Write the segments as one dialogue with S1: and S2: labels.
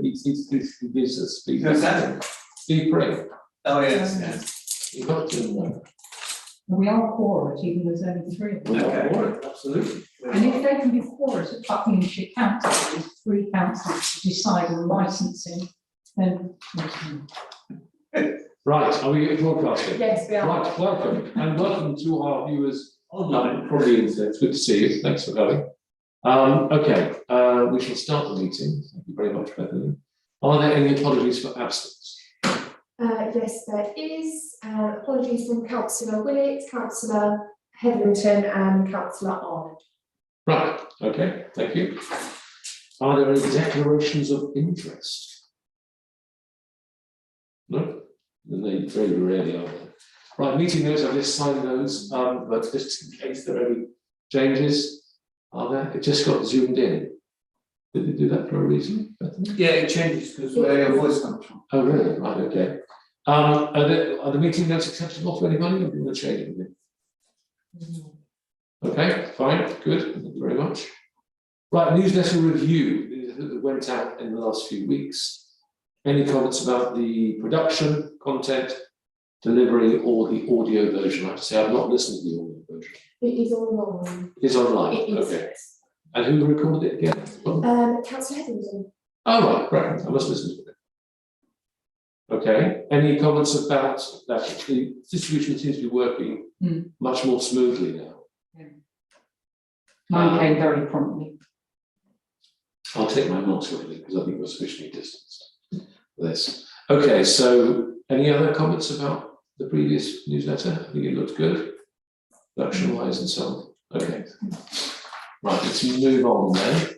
S1: he gives us speed.
S2: Who's that?
S1: Steve Pring.
S2: Oh, yes.
S1: You got to
S3: We are quorate, even though there's only three of them.
S2: Okay.
S1: Absolutely.
S3: And if they can be quorate at Buckinghamshire Council, with three councils to decide on licensing, then.
S1: Right, are we broadcasting?
S4: Yes, we are.
S1: Right, welcome, and welcome to our viewers
S2: Online.
S1: probably it's good to see you. Thanks for coming. Okay, we shall start the meeting. Thank you very much, Bethany. Are there any apologies for absence?
S4: Yes, there is. Apologies from Councillor Willett, Councillor Hetherington and Councillor Arnold.
S1: Right, okay, thank you. Are there any declarations of interest? No? They very rarely are there. Right, meeting notes, I've just signed those, but just in case there are any changes, are there? It just got zoomed in. Did they do that for a reason? Bethany?
S2: Yeah, it changes because where your voice comes from.
S1: Oh, really? Right, okay. Are the meeting notes acceptable to anybody? Or do you want to change anything? Okay, fine, good, thank you very much. Right, newsletter review that went out in the last few weeks. Any comments about the production, content, delivery, or the audio version? I have to say I've not listened to the audio version.
S4: It is online.
S1: It's online,
S4: It is.
S1: okay. And who recorded it again?
S4: Councillor Hetherington.
S1: Oh, right, I must listen to it. Okay, any comments about that? The distribution seems to be working much more smoothly now.
S3: Mine came very promptly.
S1: I'll take my marks with me because I think we're sufficiently distanced for this. Okay, so any other comments about the previous newsletter? I think it looked good, production-wise and so on. Okay, right, let's move on then.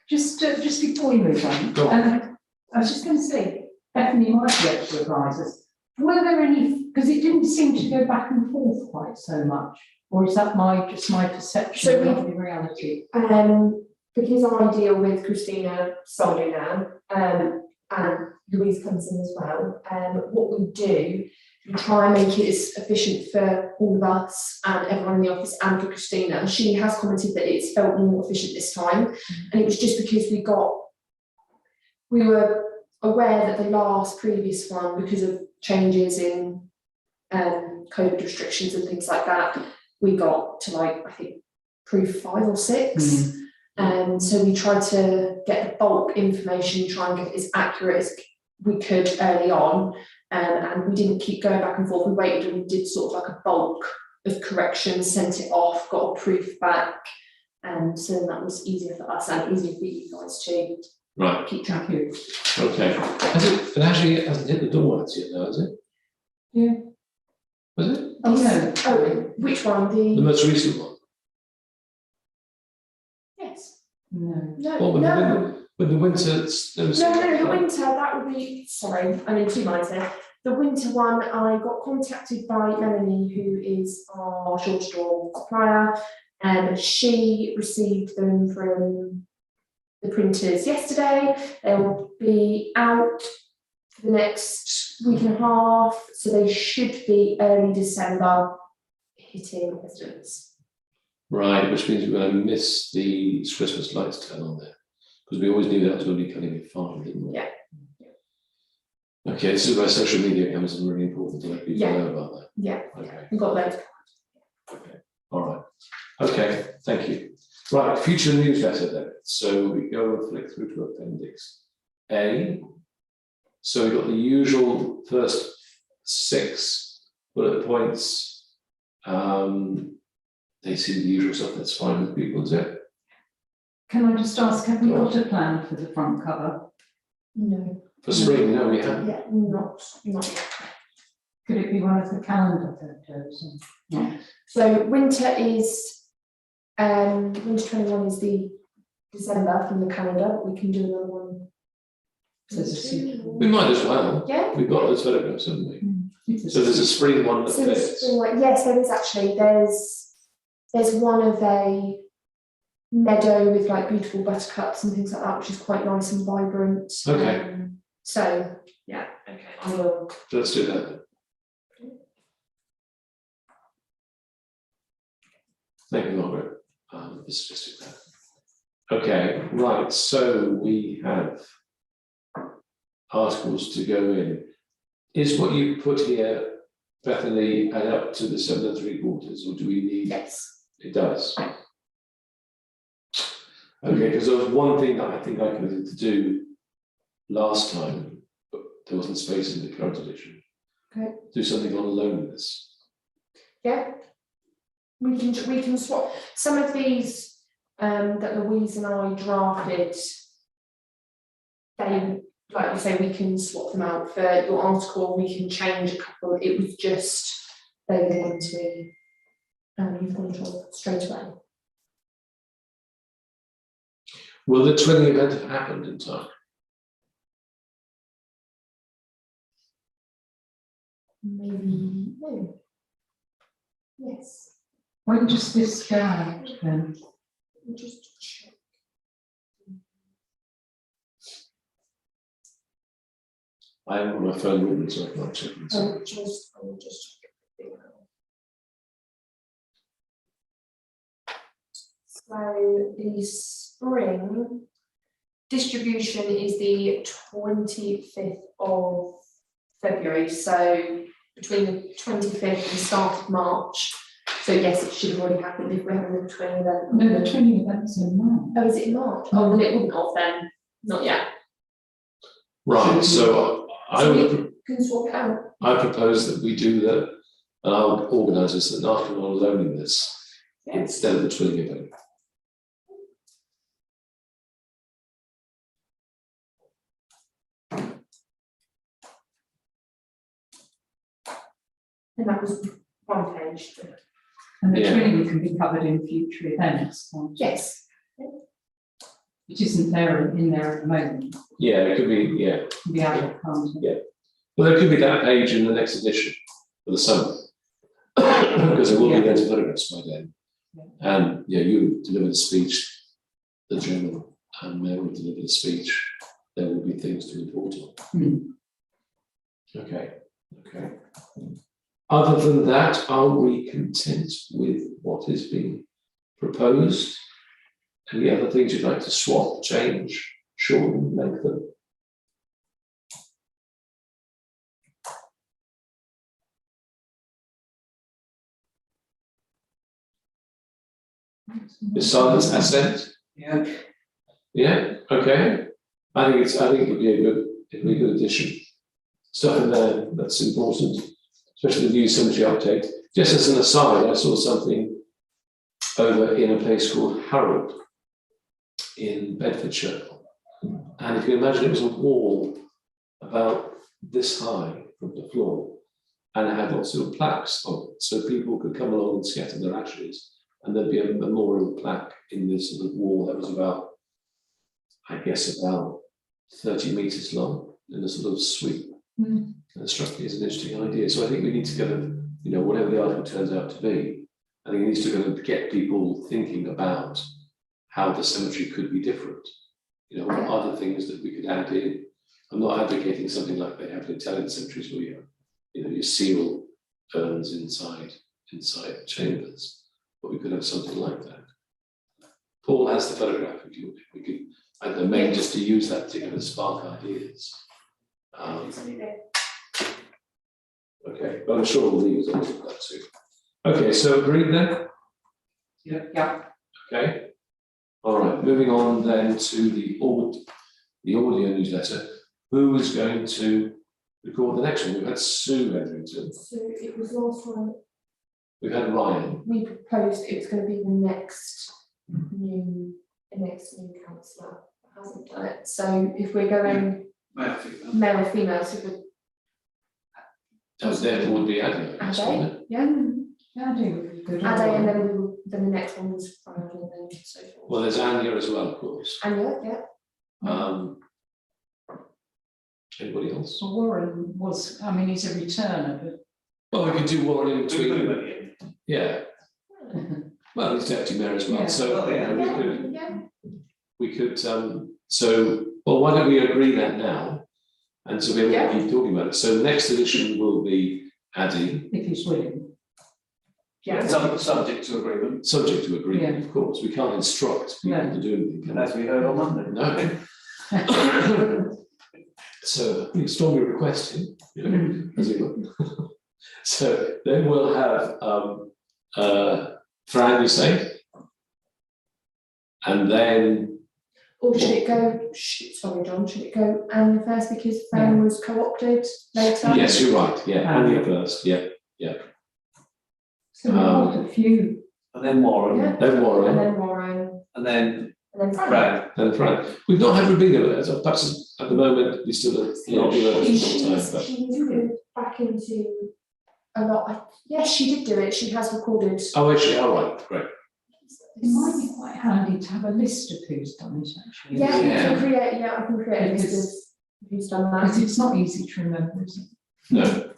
S3: Just before we move on,
S1: Go on.
S3: I was just going to say, Bethany might be able to advise us. Were there any, because it didn't seem to go back and forth quite so much, or is that just my perception,
S4: So
S3: not the reality?
S4: Because I deal with Christina solely now, and Louise comes in as well. What we do, we try and make it as efficient for all of us and everyone in the office and for Christina. She has commented that it's felt more efficient this time, and it was just because we were aware that the previous one, because of changes in COVID restrictions and things like that, we got to I think proof 5 or 6. So we tried to get the bulk information, try and get it as accurate as we could early on, and we didn't keep going back and forth. We waited and we did sort of like a bulk of corrections, sent it off, got a proof back, and so then that was easier for us and easier for you guys to keep track of.
S1: Okay. It actually hasn't hit the door as yet, though, has it?
S3: Yeah.
S1: Was it?
S3: Oh, no.
S4: Oh, which one?
S1: The most recent one?
S4: Yes.
S3: No.
S4: No,
S1: Well,
S4: no.
S1: with the winter,
S4: The winter, that would be, sorry, I'm in two minds here. The winter one, I got contacted by Melanie, who is our short straw supplier, and she received them from the printers yesterday. They'll be out for the next week and a half, so they should be early December hitting residents.
S1: Right, which means we're going to miss the Christmas lights turn on there. Because we always knew that was going to be cutting it fine, didn't we?
S4: Yeah.
S1: Okay, this is where social media comes in really important to let people know about that.
S4: Yeah,
S1: Okay.
S4: we've got those.
S1: Okay, all right. Okay, thank you. Right, future newsletter then. So we go and flick through to Appendix A. So we've got the usual first 6 bullet points. They see the usual stuff, that's fine with people, is it?
S3: Can I just ask, have we got a plan for the front cover?
S4: No.
S1: For spring, no, we haven't.
S4: Yeah, not yet.
S3: Could it be one of the calendar photos? No.
S4: So winter is winter 21 is the December from the calendar, but we can do another one.
S3: So it's a suitable.
S1: We might as well.
S4: Yeah.
S1: We've got those photographs, haven't we? So there's a spring one that
S4: So the
S1: fits.
S4: spring one, yes, there is actually. There's one of a meadow with like beautiful buttercups and things like that, which is quite nice and vibrant.
S1: Okay.
S4: So yeah, okay, I will.
S1: Let's do that then. Thank you, Margaret. Let's just do that. Okay, right, so we have articles to go in. Is what you put here, Bethany, add up to the 7 3/4, or do we need?
S4: Yes.
S1: It does. Okay, because there was one thing that I think I committed to do last time, but there wasn't space in the current edition.
S4: Okay.
S1: Do something on loneliness.
S4: Yeah. We can swap some of these that Louise and I drafted. They, like you say, we can swap them out for your article. We can change a couple. It was just they were going to be control straight away.
S1: Will the twinning event have happened in time?
S4: Maybe no. Yes.
S3: When does this go out then?
S4: We'll just check.
S1: I haven't got my phone with me, so I can't check it.
S4: I will just check everything out. So the spring distribution is the 25th of February. So between the 25th and start of March. So yes, it should have already happened if we're having the twinning event.
S3: No, the twinning event's in March.
S4: Oh, is it in March? Oh, well, it wouldn't have then. Not yet.
S1: Right, so I would.
S4: Can swap it out.
S1: I propose that we do that, and I'll organise this, an article on loneliness instead of the twinning event.
S4: And that was one page.
S3: And the
S1: Yeah.
S3: twinning can be covered in future events, can't it?
S4: Yes.
S3: It isn't there in there at the moment.
S1: Yeah, it could be, yeah.
S3: It can be added, can't it?
S1: Well, there could be that page in the next edition for the summer. Because there will be loads of photographs by then.
S3: Yeah.
S1: And yeah, you deliver the speech, the German and Mayor will deliver the speech. There will be things to report on.
S3: Hmm.
S1: Okay, okay. Other than that, are we content with what is being proposed? Any other things you'd like to swap, change, shorten, lengthen? Is silence assent?
S2: Yeah.
S1: Yeah, okay. I think it would be a good addition. Stuff in there that's important, especially the new cemetery update. Just as an aside, I saw something over in a place called Harold in Bedfordshire. And if you can imagine, it was a wall about this high from the floor, and it had lots of plaques on it, so people could come along and scatter their ashes, and there'd be a memorial plaque in this sort of wall that was about, I guess, about 30 metres long in a sort of sweep.
S3: Mm.
S1: And it struck me as an interesting idea. So I think we need to kind of, you know, whatever the article turns out to be, I think it needs to kind of get people thinking about how the cemetery could be different. You know, what other things that we could add in. I'm not advocating something like they have in Italian cemeteries where you seal urns inside chambers, but we could have something like that. Paul has the photograph. If we could, I don't know, maybe just to use that to kind of spark ideas. Okay, but I'm sure we'll leave it on that too. Okay, so agreed then?
S3: Yeah.
S1: Okay. All right, moving on then to the audio newsletter. Who is going to record the next one? We've had Sue Hetherington.
S4: So it was last one
S1: We've had Ryan.
S4: we proposed it was going to be the next new councillor that hasn't done it. So if we're going male or female, so if
S1: Therefore would be Addy, I guess, wouldn't it?
S3: Yeah, I do. Good.
S4: Ade, and then the next one was Brian, and then so forth.
S1: Well, there's Anya as well, of course.
S4: And yeah.
S1: Anybody else?
S3: Well, Warren was, I mean, he's a returner, but
S1: Well, we could do Warren in between.
S2: Yeah.
S1: Yeah. Well, he's deputy mayor as well,
S3: Yeah.
S1: so
S2: Oh, yeah.
S1: we could, so, well, why don't we agree that now? And so we'll keep talking about it. So the next edition will be Addy,
S3: if he's willing.
S4: Yeah.
S2: Subject to agreement.
S1: subject to agreement, of course. We can't instruct people
S3: No.
S1: to do anything.
S2: And as we heard on Monday.
S1: No. So you strongly request him, you know, as it were. So then we'll have Fran, you say? And then,
S4: Or should it go, sorry John, should it go Anya first because Fran was co-opted later?
S1: yes, you're right, yeah, Anya first, yeah.
S3: So we've got a few.
S2: And then Warren,
S4: Yeah.
S1: Then
S4: And
S1: Warren,
S4: then Warren,
S2: and then
S4: and then Fran.
S2: Brad.
S1: then Fran. We've not had Rebecca, so perhaps at the moment we still have, you know, give her some time, but.
S4: She's moved back into a lot, yes, she did do it, she has recorded.
S1: Oh, actually, all right, great.
S3: It might be quite handy to have a list of who's done it actually.
S4: Yeah,
S1: Yeah.
S4: I can create a list of who's done that.
S3: Because it's not easy to remember, is it?
S1: No.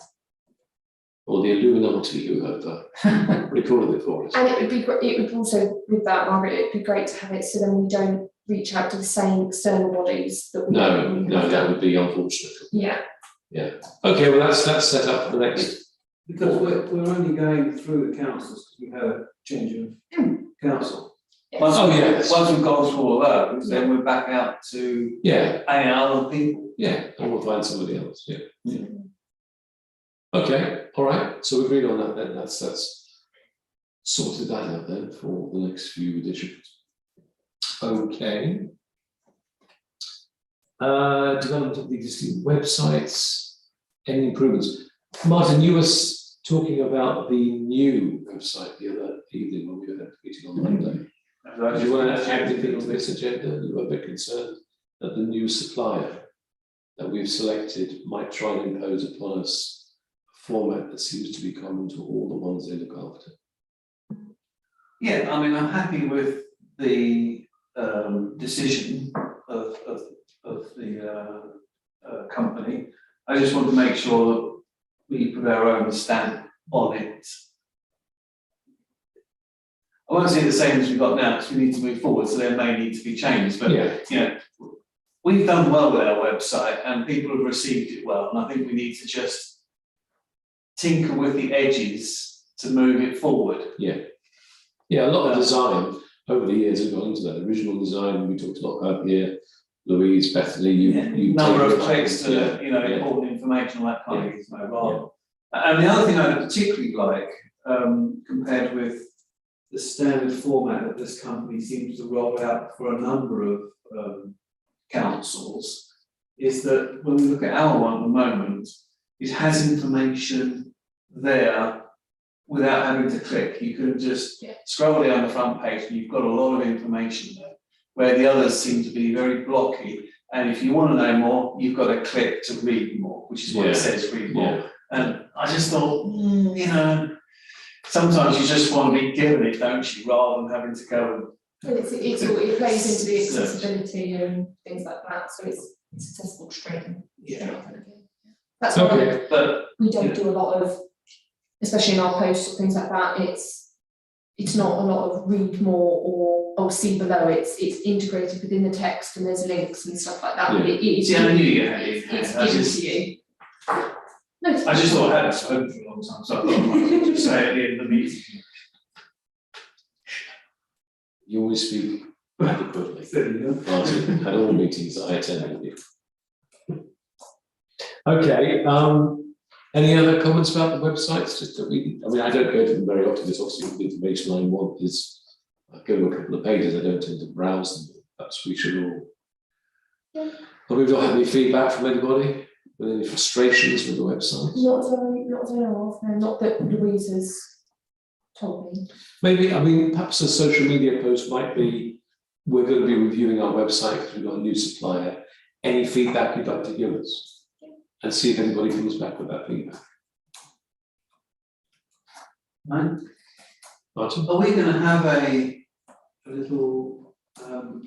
S1: Or the Illuminati who have recorded it for us.
S4: And it would be, it would also, with that, Margaret, it'd be great to have it so then we don't reach out to the same external bodies that we
S1: No,
S4: we have
S1: that
S4: done.
S1: would be unfortunate.
S4: Yeah,
S1: Okay, well, that's set up for the next.
S2: Because we're only going through the councils because we had a change of council. Once
S1: Oh, yes.
S2: Once we've gone through all those, then we're back out to
S1: Yeah,
S2: other people.
S1: yeah, and we'll find somebody else, yeah. Okay, all right, so we've agreed on that then, that's sorted that out then for the next few editions. Okay. Development of the existing websites, any improvements? Martin, you were talking about the new website the other evening when we were at the meeting on Monday. Do you want to add anything on this agenda? You were a bit concerned that the new supplier that we've selected might try and impose upon us a format that seems to be common to all the ones they look after.
S2: Yeah, I mean, I'm happy with the decision of the company. I just want to make sure that we put our own stamp on it. I won't say the same as we've got now, because we need to move forward, so there may need to be changes, but
S1: Yeah,
S2: you know, we've done well with our website and people have received it well, and I think we need to just tinker with the edges to move it forward.
S1: yeah, a lot of design over the years has gone into that original design. We talked a lot about here. Louise, Bethany, you
S2: Number
S1: take
S2: of
S1: it
S2: clicks to,
S1: yeah,
S2: you know,
S1: yeah.
S2: important information, all that kind of thing, is no wrong. And the other thing I particularly like, compared with the standard format that this company seems to roll out for a number of councils, is that when we look at our one at the moment, it has information there without having to click. You can just scroll down the front page and you've got a lot of information there, where the others seem to be very blocky. And if you want to know more, you've got to click to read more, which is what it says, read more.
S1: Yeah.
S2: And I just thought, you know, sometimes you just want to be given it, don't you, rather than having to go
S4: and it plays into the accessibility and things like that, so it's accessible straight in. That's why
S1: Okay,
S2: but
S4: we don't do a lot of, especially in our posts or things like that, it's not a lot of read more or see below, it's integrated within the text and there's links and stuff like that, but it's
S2: I knew you had it.
S4: it's
S2: I
S4: given
S2: just-
S4: to you.
S2: I just thought I hadn't spoken for a long time, so I thought I might just say at the end of the meeting.
S1: you always speak adequately. Martin, at all meetings I attend with you. Okay, any other comments about the websites? Just that I mean, I don't go to them very often, because obviously the information I want is, I go to a couple of pages, I don't tend to browse them. Perhaps we should all.
S4: Yeah.
S1: Have we not had any feedback from anybody? With any frustrations with the website?
S4: Not as I know of, no, not that Louise has told me.
S1: Maybe, I mean, perhaps a social media post might be, we're going to be reviewing our website because we've got a new supplier. Any feedback you'd like to give us? And see if anybody comes back with that feedback.
S2: Right.
S1: Martin?
S2: Are we going to have a little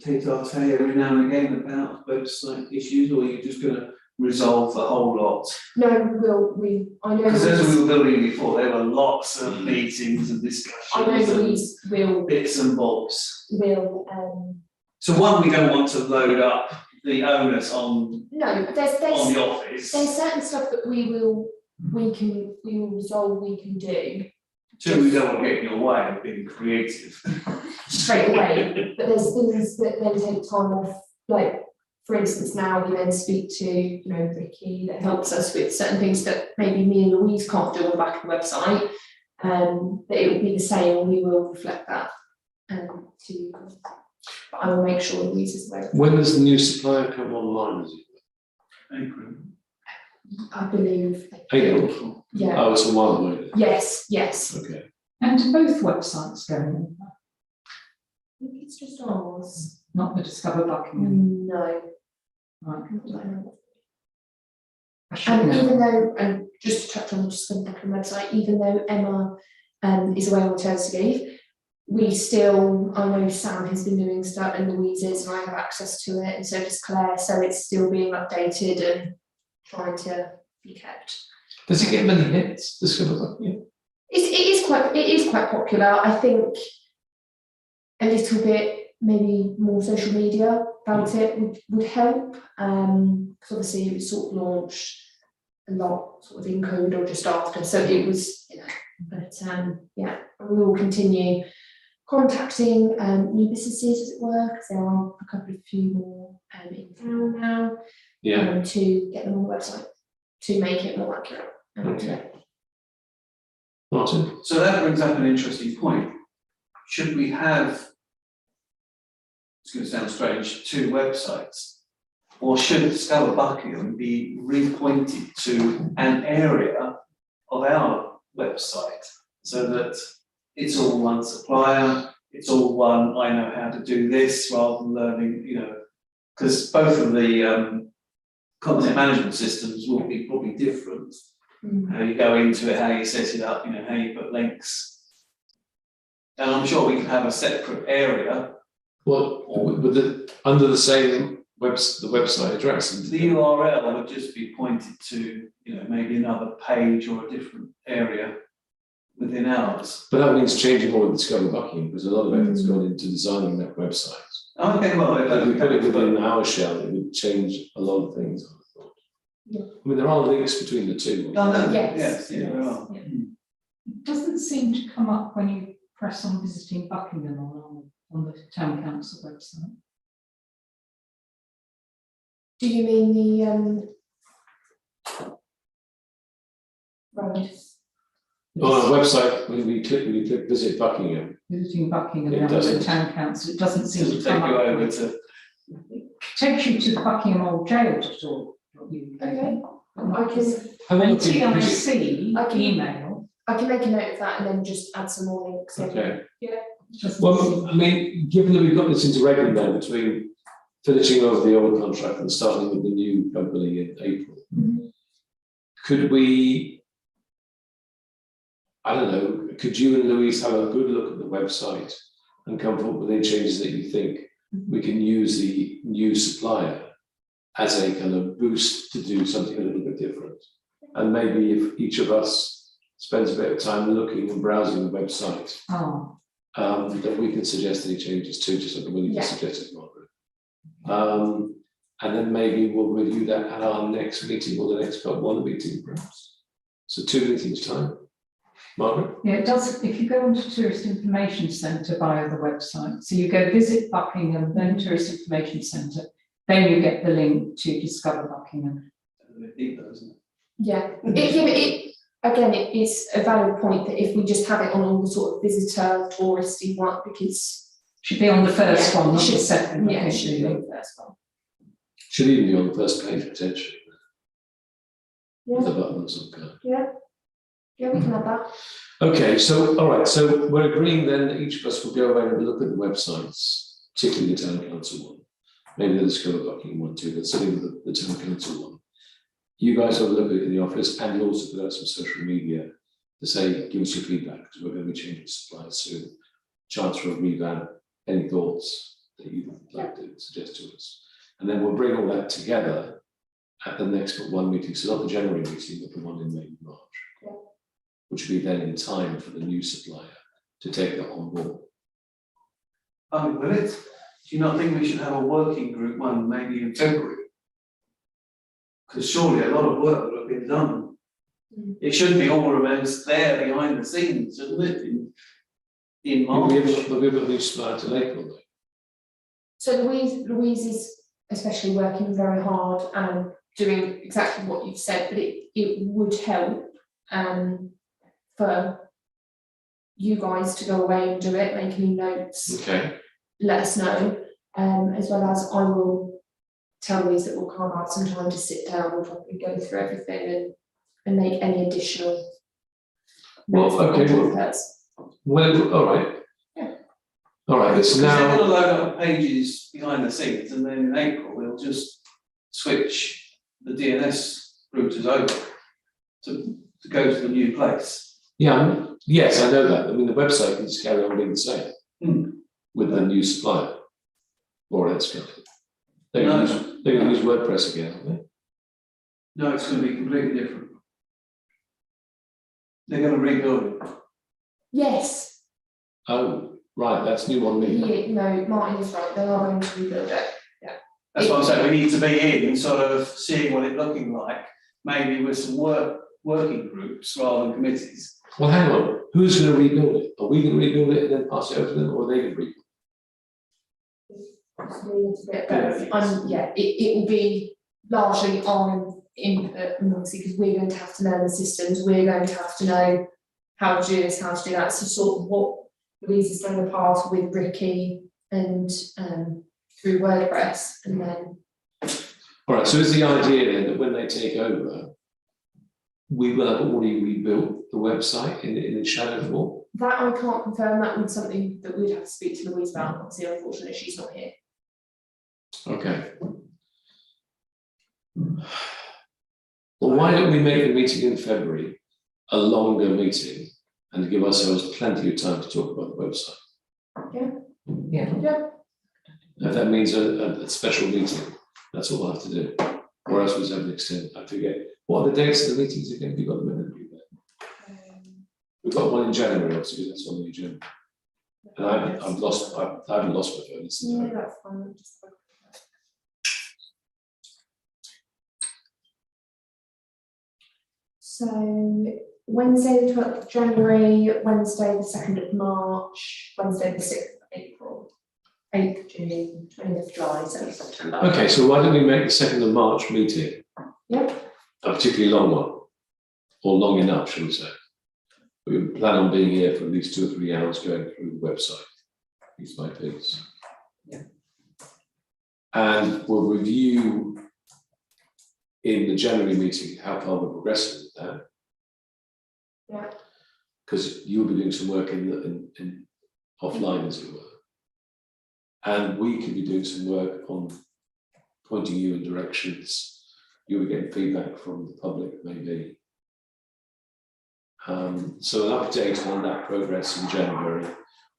S2: tete-a-tete every now and again about website issues, or are you just going to resolve the whole lot?
S4: No, I know.
S2: Because as we were building before, there were lots of meetings and
S4: I know
S2: discussions and
S4: Louise will,
S2: bits and bobs.
S4: so
S2: So we don't want to load up the onus on
S4: no, there's
S2: the office.
S4: there's certain stuff that we will resolve, we can do
S2: Two, we don't want to get in your way of being creative.
S4: straight away, but there's things that then take time off, like for instance, now we then speak to, you know, Ricky that helps us with certain things that maybe me and Louise can't do on the back of the website. That it will be the same, and we will reflect that to you. But I will make sure Louise is aware.
S1: When does the new supplier come online? Is it
S2: April.
S4: I believe.
S1: April?
S4: Yeah.
S1: Oh, it's a while away then.
S4: Yes.
S1: Okay.
S3: And do both websites go in?
S4: I think it's just ours.
S3: Not the Discover Buckingham?
S4: No.
S3: Right. I should
S4: And
S3: know.
S4: even though, and just to touch on just the Buckingham website, even though Emma is away on maternity leave, we still, I know Sam has been doing stuff and Louise is, and I have access to it, and so does Claire, so it's still being updated and trying to be kept.
S1: Does it get many hits, Discover Buckingham?
S4: It is quite popular. I think a little bit, maybe more social media about it would help. Because obviously it was sort of launched a lot sort of in COVID or just after, so it was, you know, but yeah, we will continue contacting new businesses, as it were, because there are a couple of few more in town now.
S1: Yeah.
S4: To get them on the website to make it more accurate.
S1: Okay. Martin?
S2: So that brings up an interesting point. Should we have, it's going to sound strange, 2 websites? Or should Discover Buckingham be repointed to an area of our website so that it's all one supplier, it's all one, I know how to do this, rather than learning, you know, because both of the content management systems will be probably different. How you go into it, how you set it up, you know, how you put links. And I'm sure we could have a separate area.
S1: Well, under the same the website address.
S2: The URL would just be pointed to, you know, maybe another page or a different area within ours.
S1: But that means changing more with Discover Buckingham, because a lot of effort's gone into designing that website.
S2: Okay, well,
S1: If we put it within our shell, it would change a lot of things, I would have thought.
S4: Yeah.
S1: I mean, there are links between the two.
S2: Oh, no,
S4: Yes.
S2: yes, yeah, there are.
S3: Yeah. It doesn't seem to come up when you press on visiting Buckingham on the town council website.
S4: Do you mean the road?
S1: On our website, when you click visit Buckingham,
S3: Visiting Buckingham
S1: It
S3: on the
S1: doesn't.
S3: town council, it doesn't seem
S2: Doesn't
S3: to
S2: take
S3: come
S2: you
S3: up.
S2: over to,
S3: It takes you to the Buckingham Old Jail.org.
S4: Okay.
S3: I
S1: how long
S3: And
S1: have you
S3: TIC
S4: I can-
S3: email.
S4: I can make a note of that and then just add some more links in.
S1: Okay.
S3: doesn't
S1: Well,
S3: seem-
S1: I mean, given that we've got this interregnum now between finishing off the old contract and starting with the new company in April, could we, I don't know, could you and Louise have a good look at the website and come forward with any changes that you think we can use the new supplier as a kind of boost to do something a little bit different? And maybe if each of us spends a bit of time looking and browsing the website,
S3: Oh,
S1: that we can suggest any changes to, just like the one you just suggested, Margaret. And then maybe we'll review that at our next meeting or the next Club One meeting, perhaps. So 2 meetings time. Margaret?
S3: yeah, it does, if you go onto Tourist Information Centre via the website, so you go visit Buckingham, then Tourist Information Centre, then you get the link to Discover Buckingham.
S2: isn't it?
S4: Yeah, again, it is a valid point that if we just have it on all the sort of visitor, touristy one, because.
S3: Should be on the first one, not the
S4: should-
S3: second. I
S4: Yeah, it
S3: think,
S4: should be
S3: really.
S4: on the first one.
S1: Should even be on the first page potentially, with a
S4: Yeah,
S1: button of some kind.
S4: yeah, we can add that.
S1: Okay, so, all right, so we're agreeing then that each of us will go away and look at the websites, particularly the town council one. Maybe the Discover Buckingham one too, but certainly the town council one. You guys have a look at it in the office, and you'll also put out some social media to say, give us your feedback, because we're going to be changing suppliers soon. Chance for a revamp, any thoughts that you'd like to suggest to us. And then we'll bring all that together at the next one meeting, so not the January meeting, but the one in May, March.
S4: Yeah.
S1: Which will be then in time for the new supplier to take that on board.
S2: Will it? Do you not think we should have a working group one maybe in February? Because surely a lot of work will have been done. It should be all around there behind the scenes, shouldn't it? In March.
S1: We've got a new supplier till April though.
S4: So Louise is especially working very hard and doing exactly what you've said, but it would help for you guys to go away and do it, make any notes,
S1: Okay,
S4: let us know, as well as I will tell Louise that we'll carve out some time to sit down and probably go through everything and make any additional
S1: Well,
S4: notes
S1: okay,
S4: on
S1: well-
S4: hers.
S1: well, all right.
S4: Yeah.
S1: All right,
S2: Because
S1: it's
S2: they're
S1: now,
S2: gonna load up pages behind the scenes, and then in April, we'll just switch the DNS routers over to go to the new place.
S1: yeah, yes, I know that. I mean, the website can just carry on being the same with the new supplier. Or else, they're
S2: No.
S1: gonna use WordPress again, aren't they?
S2: No, it's gonna be completely different. They're gonna rebuild it.
S4: Yes,
S1: Oh, right, that's new on me.
S4: no, Martin is right, they are going to rebuild it.
S2: That's what I'm saying, we need to be in, sort of seeing what it's looking like, maybe with some working groups rather than committees.
S1: Well, hang on, who's gonna rebuild it? Are we gonna rebuild it and then pass it over to them, or are they gonna rebuild
S4: Yeah, it will be largely our input, and obviously, because we're going to have to learn the systems, we're going to have to know how to do this, how to do that, so sort of what Louise has done in the past with Ricky and through WordPress, and then
S1: All right, so is the idea then that when they take over, we will have already rebuilt the website in shadow form?
S4: that I can't confirm, that would be something that we'd have to speak to Louise about, obviously, unfortunately, she's not here.
S1: Okay. Well, why don't we make the meeting in February a longer meeting and give ourselves plenty of time to talk about the website?
S3: Yeah.
S1: If that means a special meeting, that's all I have to do. Or else we have an extended, I forget. What are the dates of the meetings again? We've got them in the review there. We've got one in January, obviously, that's on the agenda. And I haven't lost my phone. It's
S4: Yeah, that's fine. So Wednesday the 12th of January, Wednesday the 2nd of March, Wednesday the 6th of April, 8th of June, 20th of July, 7th of September.
S1: Okay, so why don't we make the 2nd of March meeting
S4: Yep.
S1: a particularly long one, or long enough, shall we say? We plan on being here for at least 2 or 3 hours going through the website, piece by piece.
S3: Yeah.
S1: And we'll review in the January meeting how far we're progressing with that.
S4: Yeah.
S1: Because you'll be doing some work in offline, as it were. And we could be doing some work on pointing you in directions. You'll be getting feedback from the public, maybe. So an update on that progress in January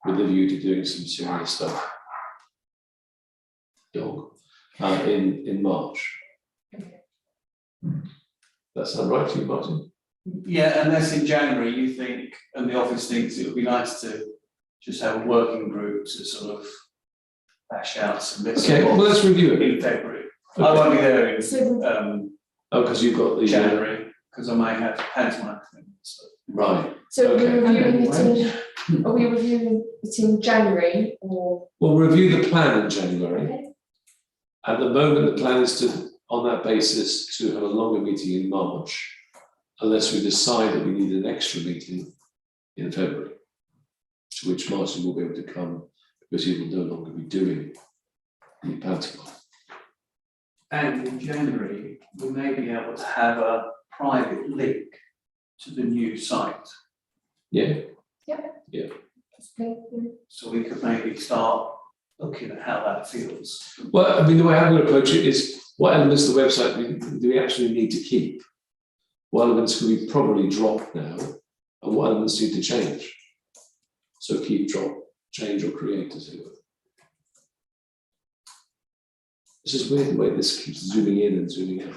S1: with a view to doing some serious stuff. In March. That sound right to you, Martin?
S2: Yeah, unless in January you think, and the office thinks it would be nice to just have a working group to sort of bash out some bits
S1: Okay,
S2: and
S1: well,
S2: bobs
S1: let's review it.
S2: in February. I
S1: Okay.
S2: won't be there in
S4: So,
S1: Oh, because you've got the
S2: January, because I may have pantomime things. So.
S1: right.
S4: so
S1: Okay.
S4: we're reviewing it in, are we reviewing it in January or?
S1: We'll review the plan in January.
S4: Okay.
S1: At the moment, the plan is to, on that basis, to have a longer meeting in March, unless we decide that we need an extra meeting in February, to which Martin will be able to come because he will no longer be doing the pantomime.
S2: And in January, we may be able to have a private link to the new site.
S1: Yeah?
S2: So we could maybe start looking at how that feels.
S1: Well, I mean, the way I'm going to approach it is what elements of the website do we actually need to keep? What elements can we probably drop now? And what elements need to change? So keep, drop, change, or create, as it were. This is weird the way this keeps zooming in and zooming out.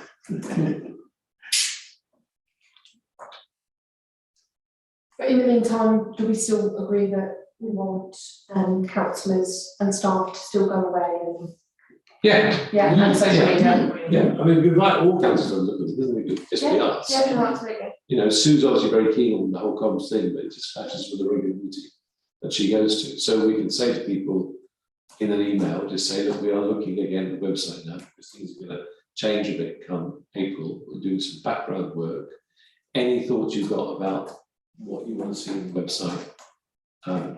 S4: But in the meantime, do we still agree that we want councillors and staff to still go away and?
S1: Yeah.
S4: Yeah, and social media.
S1: Yeah, I mean, we invite all councils to look at it, doesn't it? Just be us.
S4: Yeah, no, absolutely.
S1: You know, Sue's obviously very keen on the whole comms thing, but it just clashes with the regular meeting that she goes to. So we can say to people, in an email, just say, look, we are looking again at the website now because things are going to change a bit come April. We're doing some background work. Any thoughts you've got about what you want to see on the website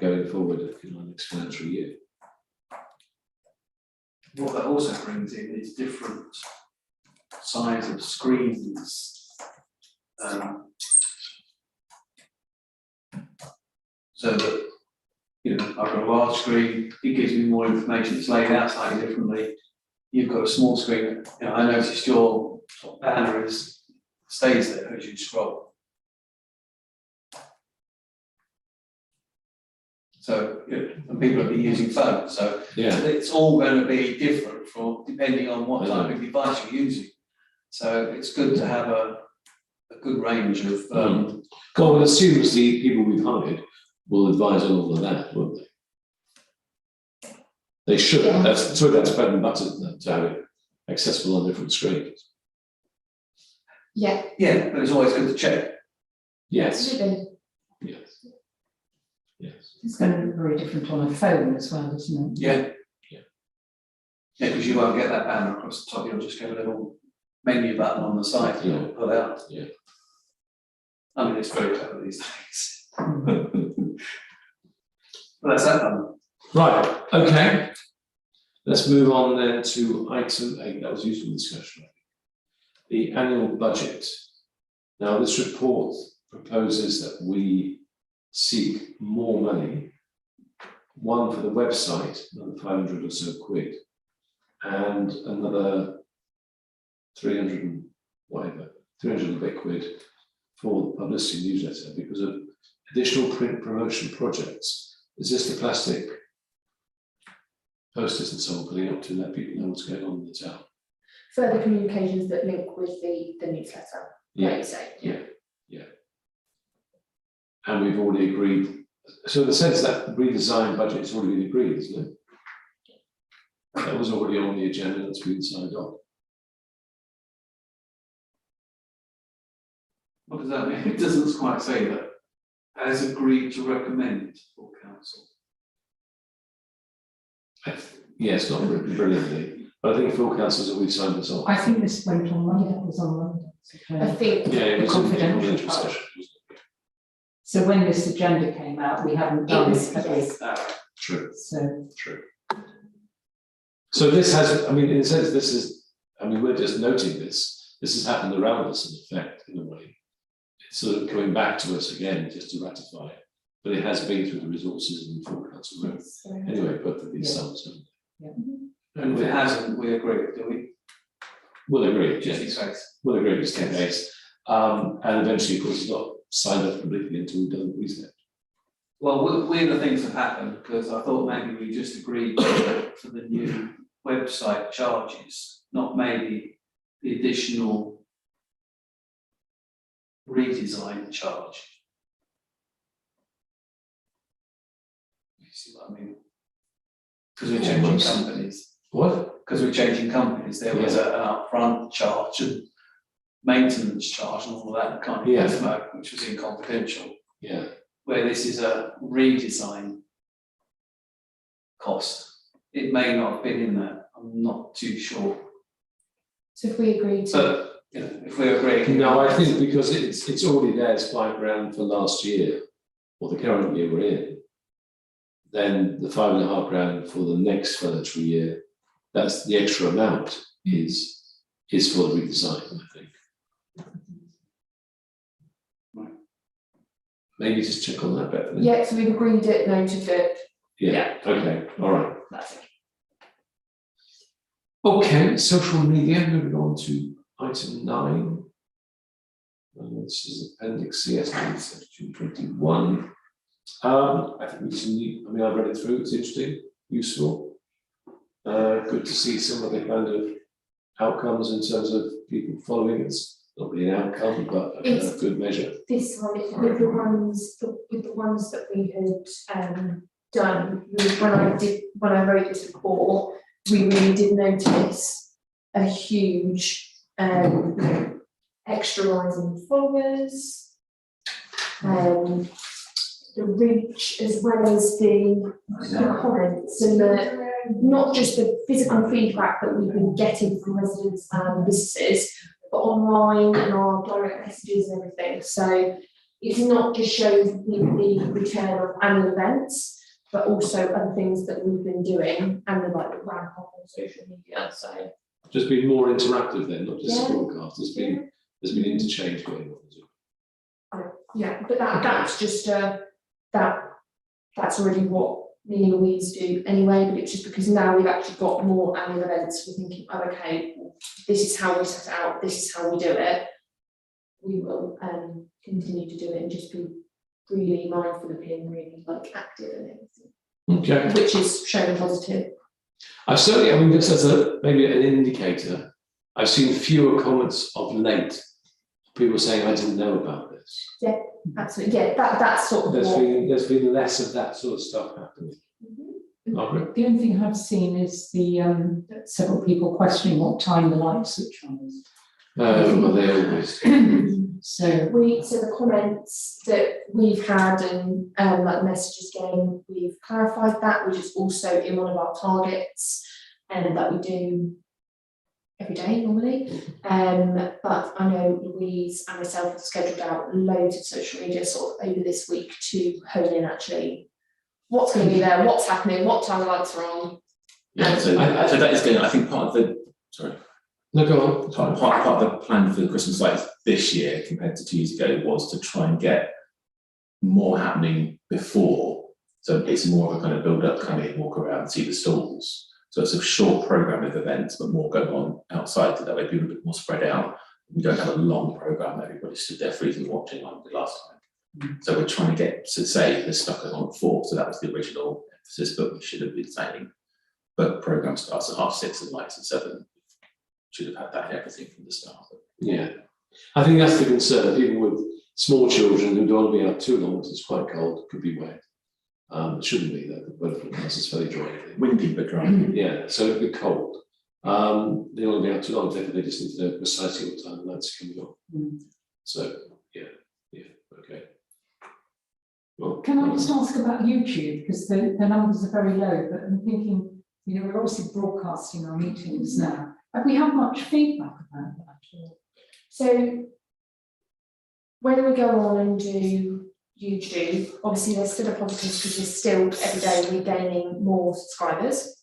S1: going forward in our next financial year?
S2: What that also brings in is different size of screens. So that, you know, I've got a large screen, it gives me more information, it's laid out slightly differently. You've got a small screen, you know, I noticed your banner stays there as you scroll. So, you know, and people will be using phones, so
S1: Yeah,
S2: it's all going to be different from depending on what type of device you're using. So it's good to have a good range of
S1: God, well, assumes the people we've hired will advise on all of that, won't they? They should.
S3: Yeah.
S1: That's bread and butter to have it accessible on different screens.
S4: Yeah,
S2: yeah, but it's always good to check.
S1: Yes.
S4: absolutely.
S1: Yes. Yes.
S3: It's going to be very different on a phone as well, isn't it?
S2: Yeah.
S1: Yeah.
S2: Yeah, because you won't get that banner across the top, you'll just get a little menu button on the side that you'll pull out.
S1: Yeah.
S2: I mean, it's very clever these days. Well, that's that done.
S1: Right, okay. Let's move on then to item 8, that was useful discussion. The annual budget. Now, this report proposes that we seek more money, one for the website, another 500 or so quid, and another 300 and whatever, 300 and a bit quid for the publicity newsletter because of additional print promotion projects. Is this the plastic posters and so on putting up to let people know what's going on in the town?
S4: Further communications that link with the newsletter, like you say.
S1: Yeah. And we've already agreed, so in the sense that the redesign budget has already been agreed, isn't it? That was already on the agenda, that's been signed off.
S2: What does that mean? It doesn't quite say that. As agreed to recommend for council.
S1: Yes, not written brilliantly, but I think full council has already signed this off.
S3: I think this went on Monday, it was on Monday.
S4: I think
S1: Yeah, it was in the
S3: confidential
S1: confidential
S3: part.
S1: session, wasn't
S3: So when this agenda came out, we haven't done it, have we?
S1: it? True.
S3: So
S1: True. So this has, I mean, in a sense, this is, I mean, we're just noting this. This has happened around us in effect, in a way. It's sort of coming back to us again, just to ratify it. But it has been through the resources and full council room. Anyway, both of these
S3: Yeah.
S1: sums, haven't they?
S2: And if it hasn't, we agree, do we?
S1: We'll agree,
S2: Just in
S1: yes.
S2: case.
S1: We'll agree, just in case. And eventually, of course, it's not signed off completely until we've done the reset.
S2: Well, weirder things have happened because I thought maybe we just agreed for the new website charges, not maybe the additional redesign charge. You see what I mean? Because we're changing
S1: Almost.
S2: companies.
S1: What?
S2: Because we're changing companies, there was an upfront charge and maintenance charge and all of that kind of
S1: Yeah.
S2: info, which was in confidential.
S1: Yeah.
S2: Where this is a redesign cost. It may not have been in that, I'm not too sure.
S4: So if we agree to,
S2: But, you know, if we agree.
S1: No, I think because it's already there, it's £5,000 for last year, or the current year we're in. Then the £5,500 for the next financial year, that's the extra amount is for the redesign, I think. Maybe just check on that, Bethany.
S4: yeah, so we've agreed it, noted it.
S1: Yeah, okay, all right.
S4: That's it.
S1: Okay, social media, moving on to item 9. This is appendix CS 2021. I think we just need, I mean, I've read it through, it's interesting, useful. Good to see some of the kind of outcomes in terms of people following. It's not really an outcome, but a
S4: It's-
S1: good measure.
S4: This one, with the ones that we had done, when I wrote this report, we really did notice a huge extra rise in followers, the reach as well as the comments and the not just the physical feedback that we've been getting from residents and businesses, but online and our direct messages and everything. So it's not just showing people the return of annual events, but also other things that we've been doing and the like the ramp up on social media. So
S1: Just been more interactive then, not just
S4: Yeah.
S1: broadcast. There's been interchange going on.
S4: yeah, but that's just that's already what me and Louise do anyway, but it's just because now we've actually got more annual events, we're thinking, oh, okay, this is how we set it out, this is how we do it. We will continue to do it and just be really mindful of him, really like active and everything,
S1: Okay.
S4: which is showing positive.
S1: I've certainly, I mean, just as maybe an indicator, I've seen fewer comments of late. People saying, I didn't know about this.
S4: Absolutely, yeah, that's sort of
S1: There's been less of that sort of stuff happening. Margaret?
S3: The only thing I've seen is the several people questioning what time the light switch on is.
S1: Well, they always.
S3: So
S4: So the comments that we've had and like the messages game, we've clarified that, which is also in one of our targets and that we do every day normally. But I know Louise and myself have scheduled out loads of social media sort of over this week to hone in actually what's going to be there, what's happening, what time the lights are on.
S5: Yeah, so that is going. I think part of the
S1: No, go on.
S5: part of the plan for the Christmas lights this year compared to 2 years ago was to try and get more happening before. So it's more of a kind of build up, come in, walk around, see the stalls. So it's a short program of events, but more going on outside. So that way people are a bit more spread out. We don't have a long program that everybody stood there freezing watching like the last time. So we're trying to get to say there's stuff going on at 4. So that was the original emphasis, but we should have been saying, but program starts at 6:30 and lights at 7. Should have had that everything from the start.
S1: Yeah. I think that's the concern. People with small children who don't want to be out too long because it's quite cold, could be wet. It shouldn't be though, the weather forecast is fairly dry.
S5: Windy but dry.
S1: Yeah, so it'd be cold. They don't want to be out too long, therefore they just need to know precisely what time the lights are coming on. So, yeah, okay. Well,
S3: can I just ask about YouTube, because the numbers are very low, but I'm thinking, you know, we're obviously broadcasting our meetings now. Have we had much feedback about that?
S4: So when we go on and do YouTube, obviously there's still a positive because we're still every day we're gaining more subscribers.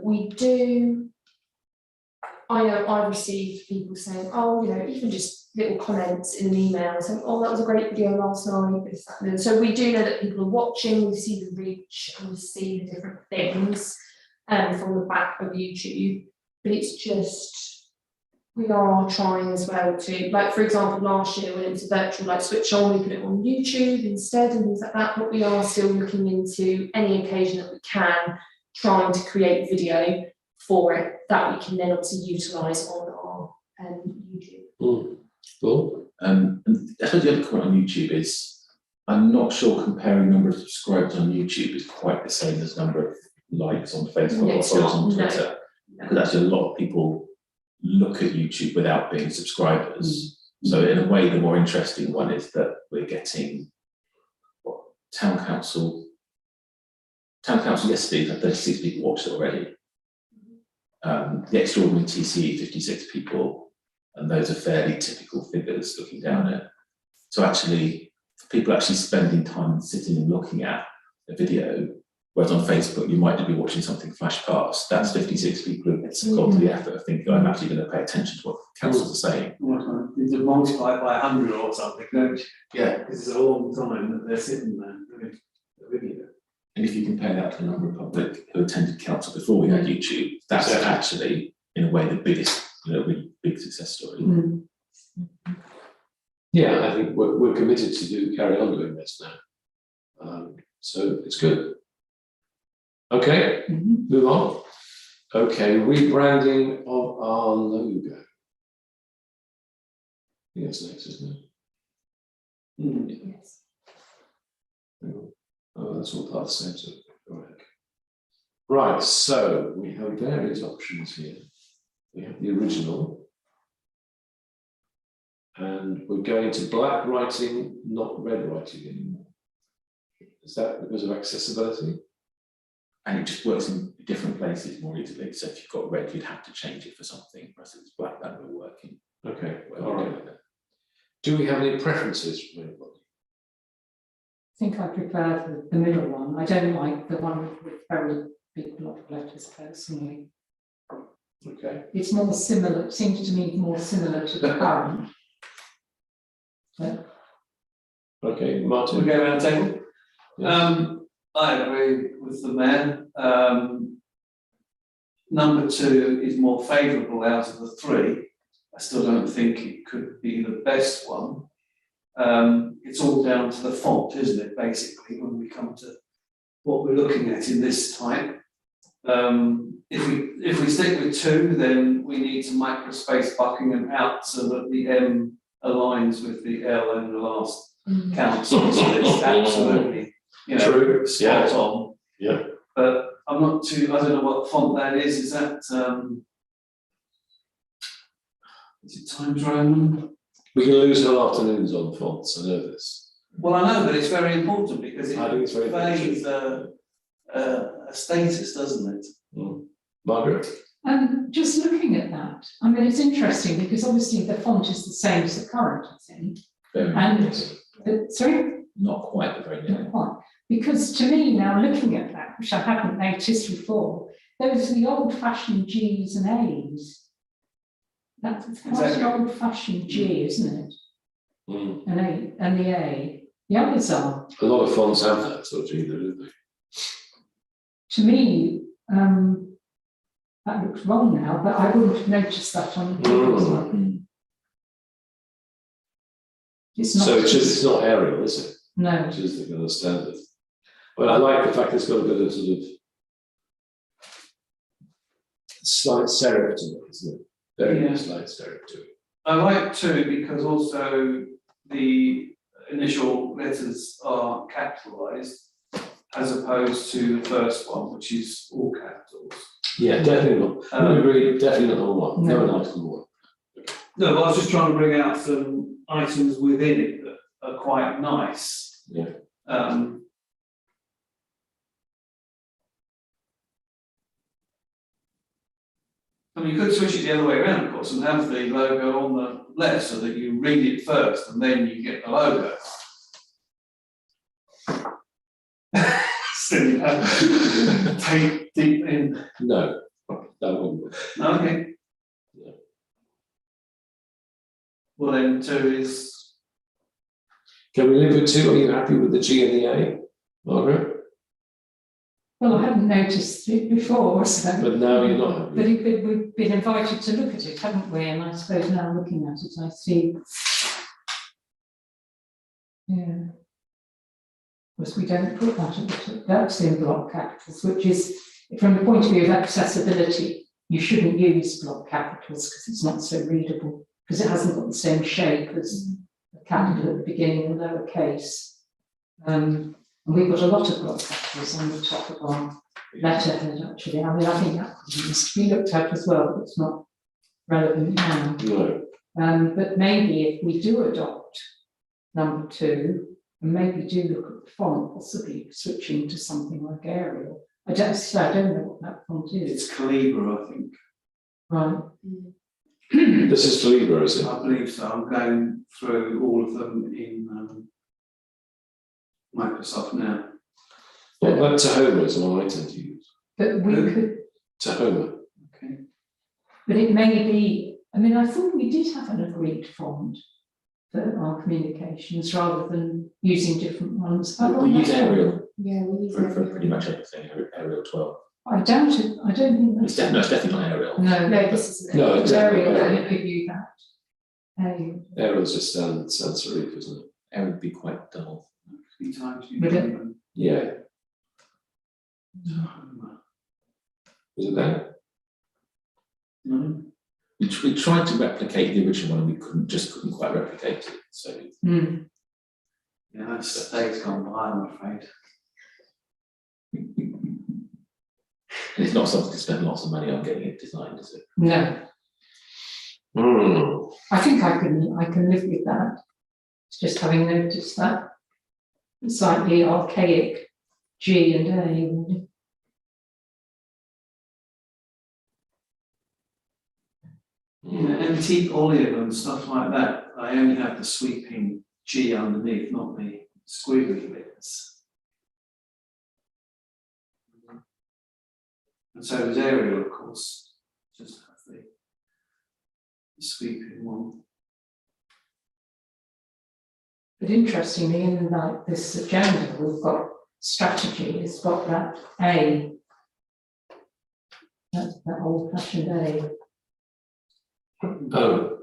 S4: We do, I know I received people saying, oh, you know, even just little comments in an email saying, oh, that was a great video last night, this, that, and the other. So we do know that people are watching, we see the reach and we see the different things from the back of YouTube, but it's just, we are trying as well to, like for example, last year when it was a virtual light switch on, we put it on YouTube instead and things like that, but we are still looking into any occasion that we can, trying to create video for it that we can then obviously utilise on our YouTube.
S1: Cool.
S5: And I suppose the other comment on YouTube is, I'm not sure comparing number of subscribers on YouTube is quite the same as number of likes on Facebook
S4: No,
S5: or
S4: it's
S5: followers on
S4: not, no.
S5: Twitter. Because actually a lot of people look at YouTube without being subscribers. So in a way, the more interesting one is that we're getting what, town council yesterday had 36 people watched it already. The extraordinary TCE 56 people, and those are fairly typical figures looking down at. So actually, for people actually spending time sitting and looking at a video, whereas on Facebook you might be watching something flash past, that's 56 people who've gone to the effort of thinking, I'm actually going to pay attention to what councils are saying.
S2: You just multiply it by 100 or something, don't you? Yeah, because it's a long time that they're sitting there doing the video.
S5: And if you compare that to the number of public who attended council before we had YouTube, that's actually, in a way, the biggest, really big success story.
S1: Yeah, I think we're committed to carry on doing this now. So it's good. Okay, move on. Okay, rebranding of our logo. I think that's next, isn't it?
S4: Yes.
S1: Oh, that's all part of the same sort of correct. Right, so we have various options here. We have the original, and we're going to black writing, not red writing anymore. Is that because of accessibility?
S5: And it just works in different places more easily. So if you've got red, you'd have to change it for something, whereas if it's black, that will work in.
S1: Okay,
S5: Well,
S1: all right. Do we have any preferences from anybody?
S3: I think I prefer the middle one. I don't like the one with very big block letters personally.
S1: Okay.
S3: It's more similar, it seems to me more similar to the current. But
S1: Okay,
S2: We
S1: Martin?
S2: go around the table.
S1: Yes.
S2: I agree with the mayor. Number 2 is more favourable out of the 3. I still don't think it could be the best one. It's all down to the font, isn't it, basically, when we come to what we're looking at in this type. If we stick with 2, then we need to microspace Buckingham out so that the M aligns with the L and the last council, so it's absolutely,
S1: True,
S2: spot
S1: yeah.
S2: on.
S1: Yeah.
S2: But I'm not too, I don't know what font that is that, is it Times Roman?
S1: We can lose whole afternoons on fonts, I know this.
S2: Well, I know, but it's very important because it
S1: I think it's very
S2: conveys
S1: important.
S2: a status, doesn't it?
S1: Margaret?
S3: just looking at that, I mean, it's interesting because obviously the font is the same as the current, I think.
S5: Very
S3: And-
S5: nice.
S3: Sorry?
S5: Not quite, but very near.
S3: Not quite. Because to me now, looking at that, which I haven't noticed before, those are the old-fashioned G's and A's. That's quite
S2: Exactly.
S3: an old-fashioned G, isn't it?
S1: Mm.
S3: An A and the A. The others are.
S1: A lot of fonts have that sort of either, don't they?
S3: To me, that looks wrong now, but I wouldn't have noticed that on the previous one. It's not.
S1: So it's not Arial, is it?
S3: No.
S1: Which is the kind of standard. But I like the fact it's got a bit of sort of slight serif to it, isn't it? Very
S2: Yeah.
S1: slight serif to it.
S2: I like 2 because also the initial letters are capitalised as opposed to the first one, which is all capitals.
S1: Yeah, definitely not. I agree, definitely not one.
S3: No.
S1: No article one.
S2: No, but I was just trying to bring out some items within it that are quite nice.
S1: Yeah.
S2: I mean, you could switch it the other way around, of course, and have the logo on the left so that you read it first and then you get the logo. Silly, take deep in.
S1: No, that wouldn't work.
S2: Okay.
S1: Yeah.
S2: Well, then 2 is.
S1: Can we live with 2? Are you happy with the G and the A, Margaret?
S3: Well, I hadn't noticed it before, so.
S1: But now you're not
S3: But
S1: happy.
S3: we've been invited to look at it, haven't we? And I suppose now looking at it, I see. Yeah. Of course, we don't put that at the top. That's in block capitals, which is, from the point of view of accessibility, you shouldn't use block capitals because it's not so readable, because it hasn't got the same shape as the capital at the beginning and lowercase. And we've got a lot of block capitals on the top of our letterhead, actually. I mean, I think that needs to be looked at as well, but it's not relevant now.
S1: No.
S3: But maybe if we do adopt number 2, and maybe do look at the font, possibly switching to something like Arial. I don't know what that font is.
S2: It's Calibra, I think.
S3: Right.
S1: This is Calibra, is it?
S2: I believe so. I'm going through all of them in Microsoft now.
S1: Well, that Tahoma is the one I tend to use.
S3: But we could,
S1: Tahoma.
S2: Okay.
S3: but it may be, I mean, I thought we did have an agreed font for our communications rather than using different ones.
S5: We use Arial
S4: Yeah, we use
S5: for
S4: everything.
S5: pretty much everything, Arial 12.
S3: I doubt it, I don't think
S5: It's
S3: that's.
S5: definitely not Arial.
S3: No,
S4: No, this isn't it.
S1: No,
S3: it's Arial
S1: definitely.
S3: that would give you that.
S1: Arial's just sans serif, isn't it?
S5: Arial would be quite dull.
S2: 3 times you
S3: Would it?
S2: can.
S1: Yeah. Is it there?
S2: No.
S5: We tried to replicate the original one and we couldn't quite replicate it. So
S3: Hmm.
S2: Yeah, that's days gone by, I'm afraid.
S5: it's not something to spend lots of money on getting it designed, is it?
S3: No, I think I can live with that. It's just having noticed that slightly archaic G and A.
S2: antique olive and stuff like that, I only have the sweeping G underneath, not the squiggly bits. And so does Arial, of course, just have the sweeping one.
S3: But interestingly, in like this agenda, we've got strategy, it's got that A, that old-fashioned A.
S1: Oh,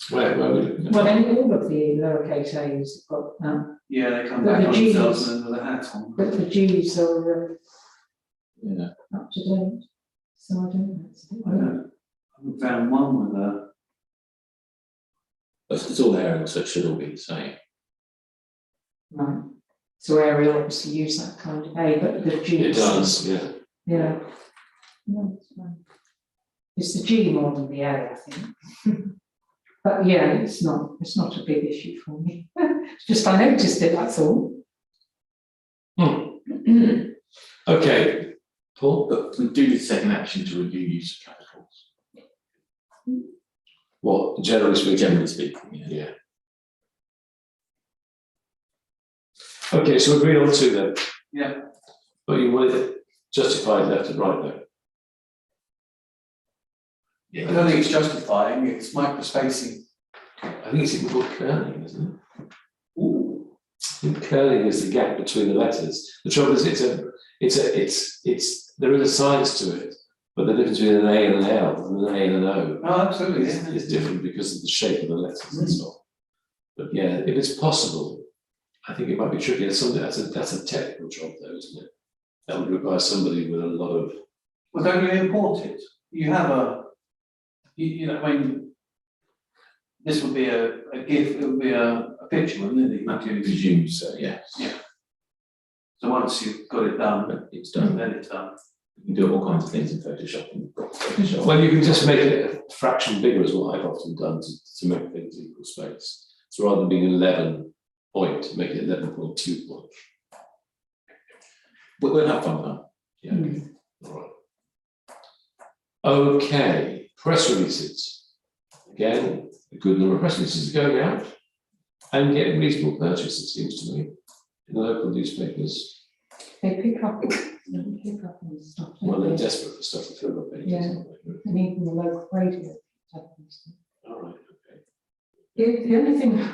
S1: where are we looking at?
S3: Well, then all of the lowercase A's have got
S2: Yeah, they come
S3: But
S2: back
S3: the
S2: on
S3: Gs-
S2: themselves and with a hat on.
S3: but the G's are
S5: Yeah.
S3: up to date. So I don't know. It's a bit
S2: I
S3: weird.
S2: haven't found one with a.
S5: It's all Arial, so it should all be the same.
S3: Right. So Ariel obviously use that kind of A, but the G.
S1: It does, yeah.
S3: Yeah. No, it's fine. It's the G more than the A, I think. But yeah, it's not a big issue for me. It's just I noticed it, that's all.
S1: Okay, Paul,
S5: But we do need to take an action to review use of capitals,
S1: what, generally speaking?
S5: generally speaking, yeah.
S1: Yeah. Okay, so we're agreed on two then.
S2: Yeah.
S1: But you want it justified left and right though.
S2: I don't think it's justifying, it's microspacing.
S1: I think it's even called kerning, isn't it? Ooh. I think kerning is the gap between the letters. The trouble is there is a science to it, but the difference between an A and an L and an A and an O
S2: Oh, absolutely, yeah.
S1: is different because of the shape of the letters and so on. But yeah, if it's possible, I think it might be tricky. That's a technical job though, isn't it? That would require somebody with a lot of.
S2: Well, don't you import it? You have you know, I mean, this would be a GIF, it would be a picture, wouldn't it?
S5: I
S2: that you use?
S5: presume so, yes.
S2: Yeah. So once you've got it done,
S5: But it's done.
S2: then it's done.
S5: You can do all kinds of things in Photoshop. And you've got Photoshop.
S1: Well, you can just make it a fraction bigger, is what I've often done to make things equal space. So rather than being 11 point, make it 11.2 point.
S5: We'll have fun with that.
S1: Yeah. Okay. All right. Okay. Press releases. Again, a good number of press releases are going out and getting reasonable purchase, it seems to me, in the local newspapers.
S3: They pick up on stuff. don't
S1: Well, they're
S3: they?
S1: desperate for stuff to fill the pages.
S3: Yeah.
S1: aren't they?
S3: And even the local radio.
S1: All right. Okay.
S3: The only thing,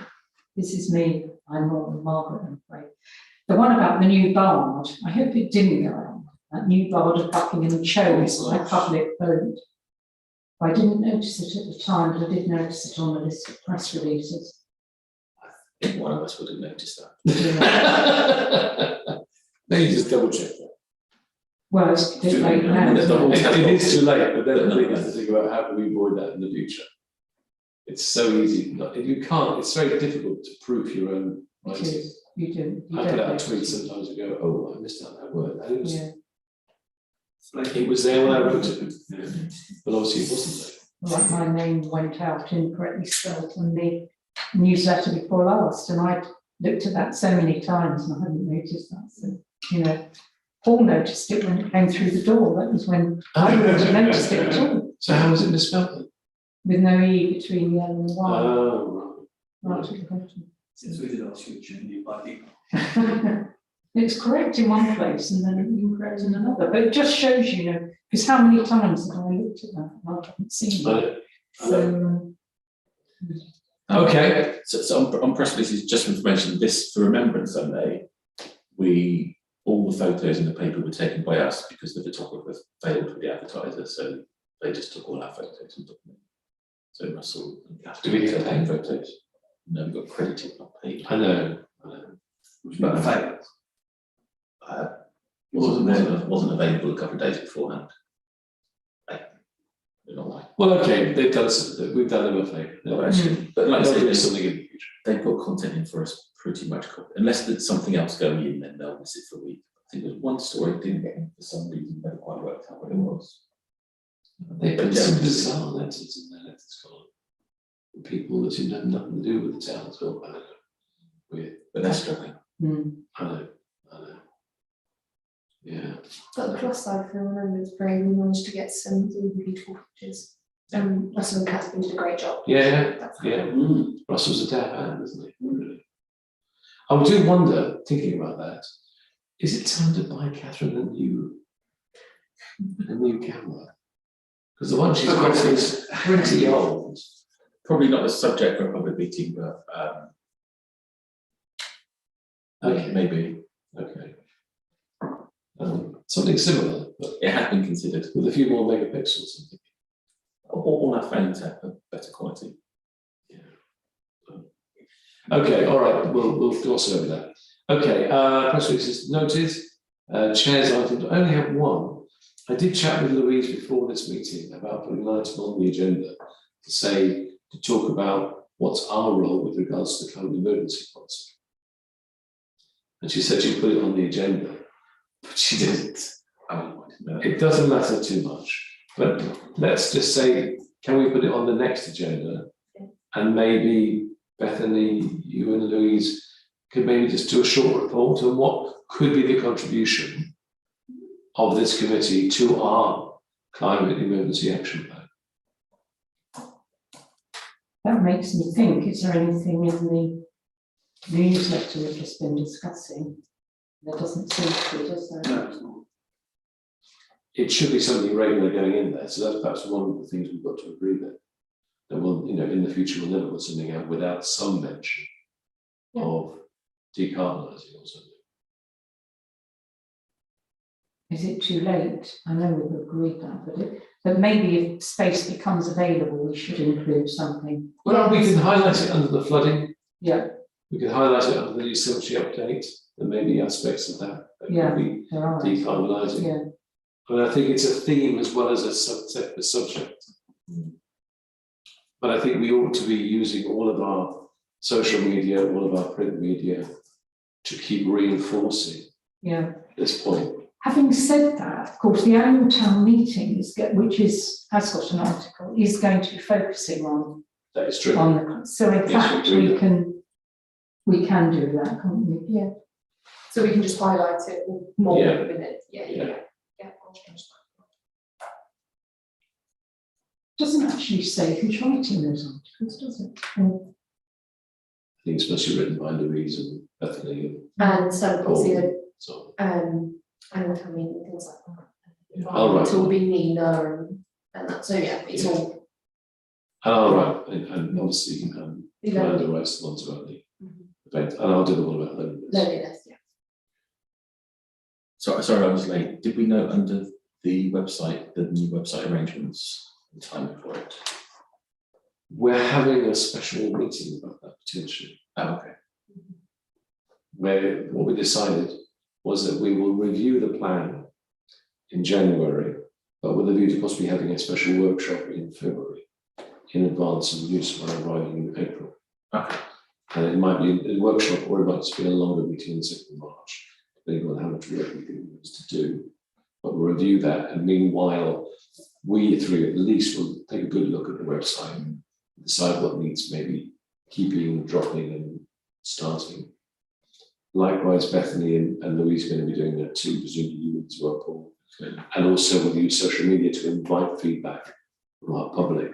S3: this is me, I'm more than Margaret, I'm afraid. The one about the new bard, I hope it didn't go on. That new bard of Buckingham chose by public vote. I didn't notice it at the time, but I did notice it on the list of press releases.
S5: I think one of us would have noticed that.
S1: Maybe just double check that.
S3: Well, it's a bit late now. isn't it?
S1: It is too late, but then the thing is to think about how can we avoid that in the future. It's so easy. You can't. It's very difficult to proof your own
S3: It
S1: writing.
S3: is. You do. You
S1: I
S3: don't
S1: put out a
S3: notice
S1: tweet
S3: it.
S1: sometimes and go, "Oh, I missed out that word." And
S3: Yeah.
S1: it was there when I wrote it, but obviously it wasn't
S3: Like my name went out incorrectly spelled in the newsletter before last, and I looked at that so many times and I hadn't noticed that. So, you know, Paul noticed it when it came through the door. That was when I wouldn't have noticed it at all,
S1: there. So how was it misspelled then?
S3: with no E between the L and the Y.
S1: Oh,
S3: Right at the bottom.
S2: Since we did ask you to change by people.
S3: It's correct in one place and then incorrect in another, but it just shows you know, because how many times have I looked at that? And I haven't seen
S1: right.
S3: it. So,
S1: Okay.
S5: So on press releases, just for information, this for Remembrance Sunday, all the photos in the paper were taken by us because the photographer failed with the advertiser, so they just took all our photos and took them. So Russell and Catherine
S1: Do we get
S5: took
S1: paid?
S5: photos. No, we got credited, not paid.
S1: I know.
S2: But a fail.
S5: Wasn't available a couple of days beforehand. Not like,
S1: Well, okay, they've done something. We've done them a favour.
S5: no, actually, but like I
S1: They'll
S5: say,
S1: do something in the future.
S5: they put content in for us pretty much, unless there's something else going in, then they'll miss it for a week. I think there's one story that didn't get in for some reason, never quite worked out what it was.
S1: They
S5: But
S1: put some
S5: generally
S1: bizarre letters in their letters column. People that seem to have nothing to do with the town as well. I don't know. Weird.
S5: but they're struggling.
S1: I know. Yeah.
S4: But the plus side for Remembrance Parade, we managed to get some really beautiful pictures. Russell and Catherine did a great job.
S1: Yeah,
S4: That's
S1: yeah.
S5: Mm.
S1: Russell's a dab hand, isn't he? Really. I do wonder, thinking about that, is it time to buy Catherine a new camera? Because the one she's got is pretty old.
S5: Probably not a subject for a public meeting, but
S1: Okay.
S5: maybe
S1: Okay. Something similar, but
S5: it had been considered.
S1: with a few more megapixels.
S5: All our phones have a better quality.
S1: Okay, all right, we'll gloss over that. Okay, press releases noted. Chairs item, I only have one. I did chat with Louise before this meeting about putting an item on the agenda to talk about what's our role with regards to the climate emergency policy. And she said she'd put it on the agenda, but she didn't.
S5: Oh, I didn't know.
S1: It doesn't matter too much, but let's just say, can we put it on the next agenda? And maybe Bethany, you and Louise could maybe just do a short report on what could be the contribution of this committee to our climate emergency action plan.
S3: That makes me think, is there anything in the newsletter we've just been discussing? There doesn't seem to be, does there?
S2: No, it's not.
S1: It should be something regular going in there, so that's perhaps one of the things we've got to agree with. That we'll, in the future, we'll never put something out without some mention of decarbonising or something.
S3: Is it too late? I know we've agreed that, but maybe if space becomes available, we should include something.
S1: Well, we can highlight it under the flooding.
S3: Yeah,
S1: We can highlight it under the new cemetery update. There may be aspects of that
S3: Yeah.
S1: could be
S3: there are.
S1: decarbonising.
S3: Yeah,
S1: But I think it's a theme as well as a subject. But I think we ought to be using all of our social media, all of our print media to keep reinforcing
S3: yeah.
S1: this point.
S3: Having said that, of course, the annual town meeting has got an article, is going to be focusing on
S1: That is true.
S3: so in
S1: Yes,
S3: fact
S1: we agree
S3: we can do that, can't we?
S4: Yeah. So we can just highlight it more
S1: Yeah.
S4: within it. Yeah. I'll change that.
S3: Doesn't actually say who's writing those articles, does it?
S1: I think it's mostly written by Louise and Bethany
S4: And so obviously,
S1: and so on.
S4: and I mean, things like that.
S1: Oh, right.
S4: It will be Nina and that, so yeah, it's
S1: Yeah.
S4: all.
S1: All right, and obviously
S4: You
S1: Amanda
S4: know,
S1: writes the ones about the event, and I'll do the one about loneliness.
S4: loneliness, yeah.
S5: Sorry, I was late. Did we note under the website, the new website arrangements, the timing for it?
S1: We're having a special meeting about that potentially,
S5: Oh, okay.
S1: where what we decided was that we will review the plan in January, but with a view to possibly having a special workshop in February in advance of use when arriving in April.
S5: Okay.
S1: And it might be a workshop or it might just be a longer meeting on the 2nd of March, depending on how much work we think there is to do. But we'll review that, and meanwhile, we three at least will take a good look at the website and decide what needs maybe keeping, dropping and starting. Likewise, Bethany and Louise are going to be doing that too, presumably you as well, Paul. And also we'll use social media to invite feedback from our public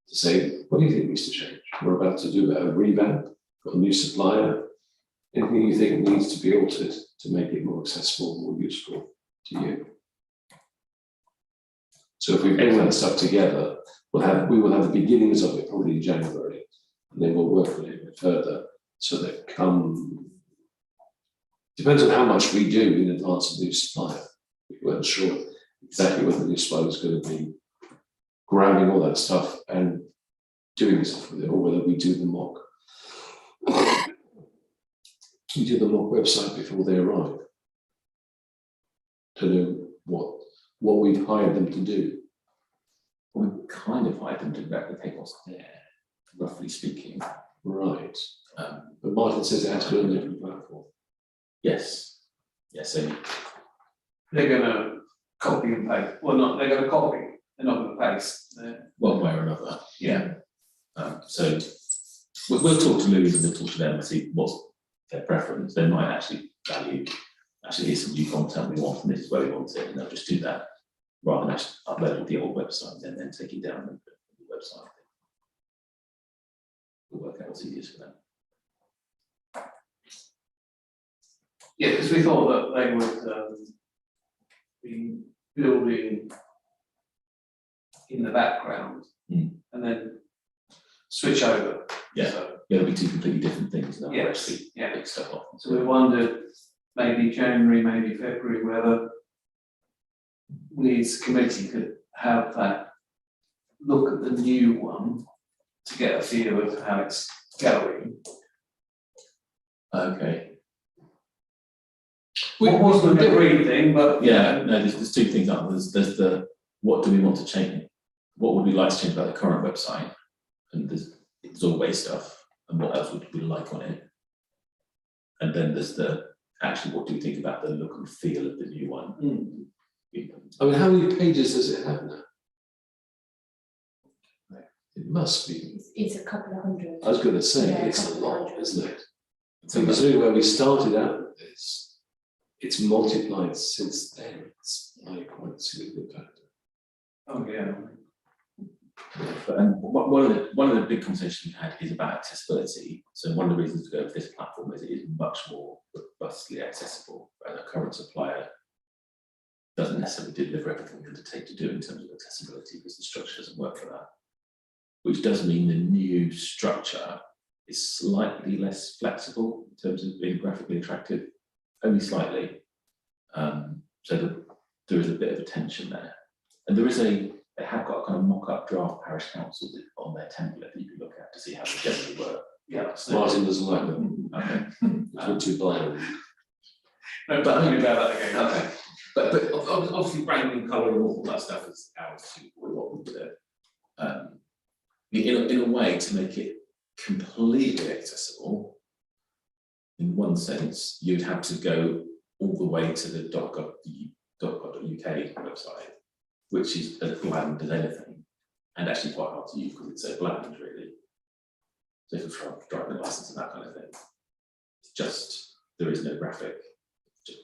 S1: to say, what do you think needs to change? We're about to do a revamp, got a new supplier. Anything you think needs to be altered to make it more accessible, more useful to you? So if we bring that stuff together, we will have the beginnings of it probably in January, and then we'll work on it a bit further so that depends on how much we do in advance of the new supplier. We weren't sure exactly what the new supplier was going to be, grabbing all that stuff and doing stuff with it, or whether we do the mock. We do the mock website before they arrive to know what we've hired them to do.
S5: We kind of hired them to replicate what's there, roughly speaking.
S1: Right. But Martin says it has to be on a different platform.
S5: Yes. Yes, so
S2: They're gonna copy and paste, well, not, they're gonna copy, they're not gonna paste.
S5: one way or another.
S2: Yeah.
S5: So we'll talk to Louise and we'll talk to them and see what's their preference. They might actually value, here's some new content we want and this is where we want it, and they'll just do that rather than actually uploading the old website and then take it down and website. We'll work out what's easiest for them.
S2: Yeah, because we thought that they would be building in the background and then switch over.
S5: Yeah.
S2: So,
S5: Yeah, it'll be two completely different things. They'll
S2: Yes,
S5: actually
S2: yeah.
S5: pick stuff off.
S2: So we wondered, maybe January, maybe February, whether we as a committee could have that look at the new one to get a feel of how it's going.
S5: Okay.
S2: What wasn't a agreed thing, but
S5: Yeah, no, there's two things up. There's the what do we want to change? What would we like to change about the current website? And there's always stuff. And what else would we like on it? And then there's the actually what do you think about the look and feel of the new one?
S1: I mean, how many pages does it have now? It must be.
S4: It's a couple of hundred.
S1: I was going to say,
S4: Yeah,
S1: it's a
S4: couple of
S1: lot,
S4: hundred.
S1: isn't it? Considering where we started out with this, it's multiplied since then. It's like quite a significant factor.
S2: oh yeah.
S5: But one of the big conversations we had is about accessibility. So one of the reasons to go with this platform is it is much more robustly accessible, and a current supplier doesn't necessarily deliver everything we undertake to do in terms of accessibility because the structure doesn't work for that. Which does mean the new structure is slightly less flexible in terms of being graphically attractive, only slightly. So there is a bit of a tension there. And they have got a kind of mock-up draft parish council on their template that you can look at to see how they generally work.
S2: Yeah.
S1: Martin doesn't like them.
S5: Okay.
S1: It's not too bland.
S2: No, but think about that again.
S5: Okay. But obviously branding, colour and all that stuff is ours to what we do. In a way to make it completely accessible, in one sense, you'd have to go all the way to the .gov.uk website, which is as bland as anything, and actually quite hard to use because it's so bland, really. So for driving license and that kind of thing, it's just there is no graphic, just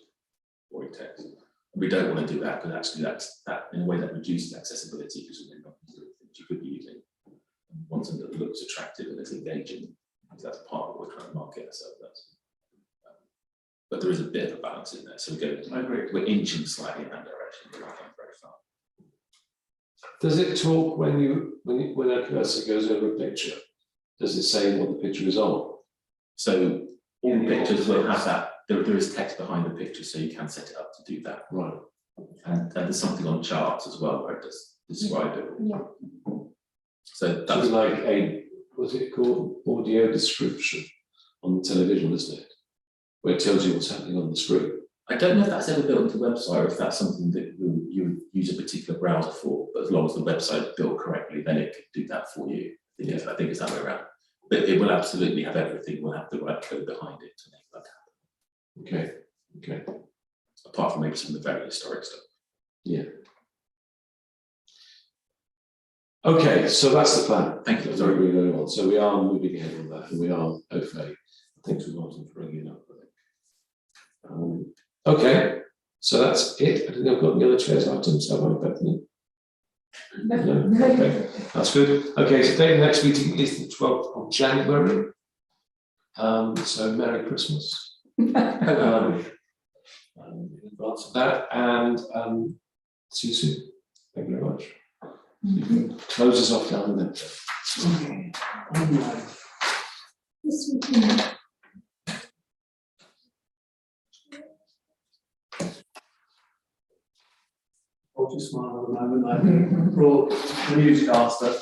S5: boring text. And we don't want to do that because actually that in a way that reduces accessibility because we're not using the things you could be using. And want something that looks attractive and is engaging, because that's part of what we're trying to market ourselves as. But there is a bit of a balance in there, so we're inching slightly in that direction, but we're not going very far.
S1: Does it talk when a cursor goes over a picture? Does it say what the picture is on?
S5: So all the pictures will have that. There is text behind the picture, so you can set it up to do that.
S1: Right.
S5: And there's something on charts as well where it does describe it.
S4: Yeah.
S5: So
S1: That's
S5: that's
S1: like what's it called? Audio description on the television, isn't it? Where it tells you what's happening on the screen.
S5: I don't know if that's ever built into the website or if that's something that you would use a particular browser for, but as long as the website is built correctly, then it could do that for you. I think it's that way around. But it will absolutely have everything, we'll have the right code behind it to make that happen.
S1: Okay.
S5: Apart from maybe some of the very historic stuff.
S1: Yeah. Okay, so that's the plan.
S5: Thank you.
S1: Sorry, we're going on. So we are moving ahead on that, and we are au fait. Thanks for Martin for bringing it up. I think. Okay, so that's it. I think I've got the other chairs items. Have I, Bethany? No. Okay, that's good. Okay, so the next meeting is the 12th of January. So Merry Christmas. In advance of that, and see you soon. Thank you very much. You can close us off down there.
S4: This would be-
S2: I'll just smile at the moment. I brought the newscaster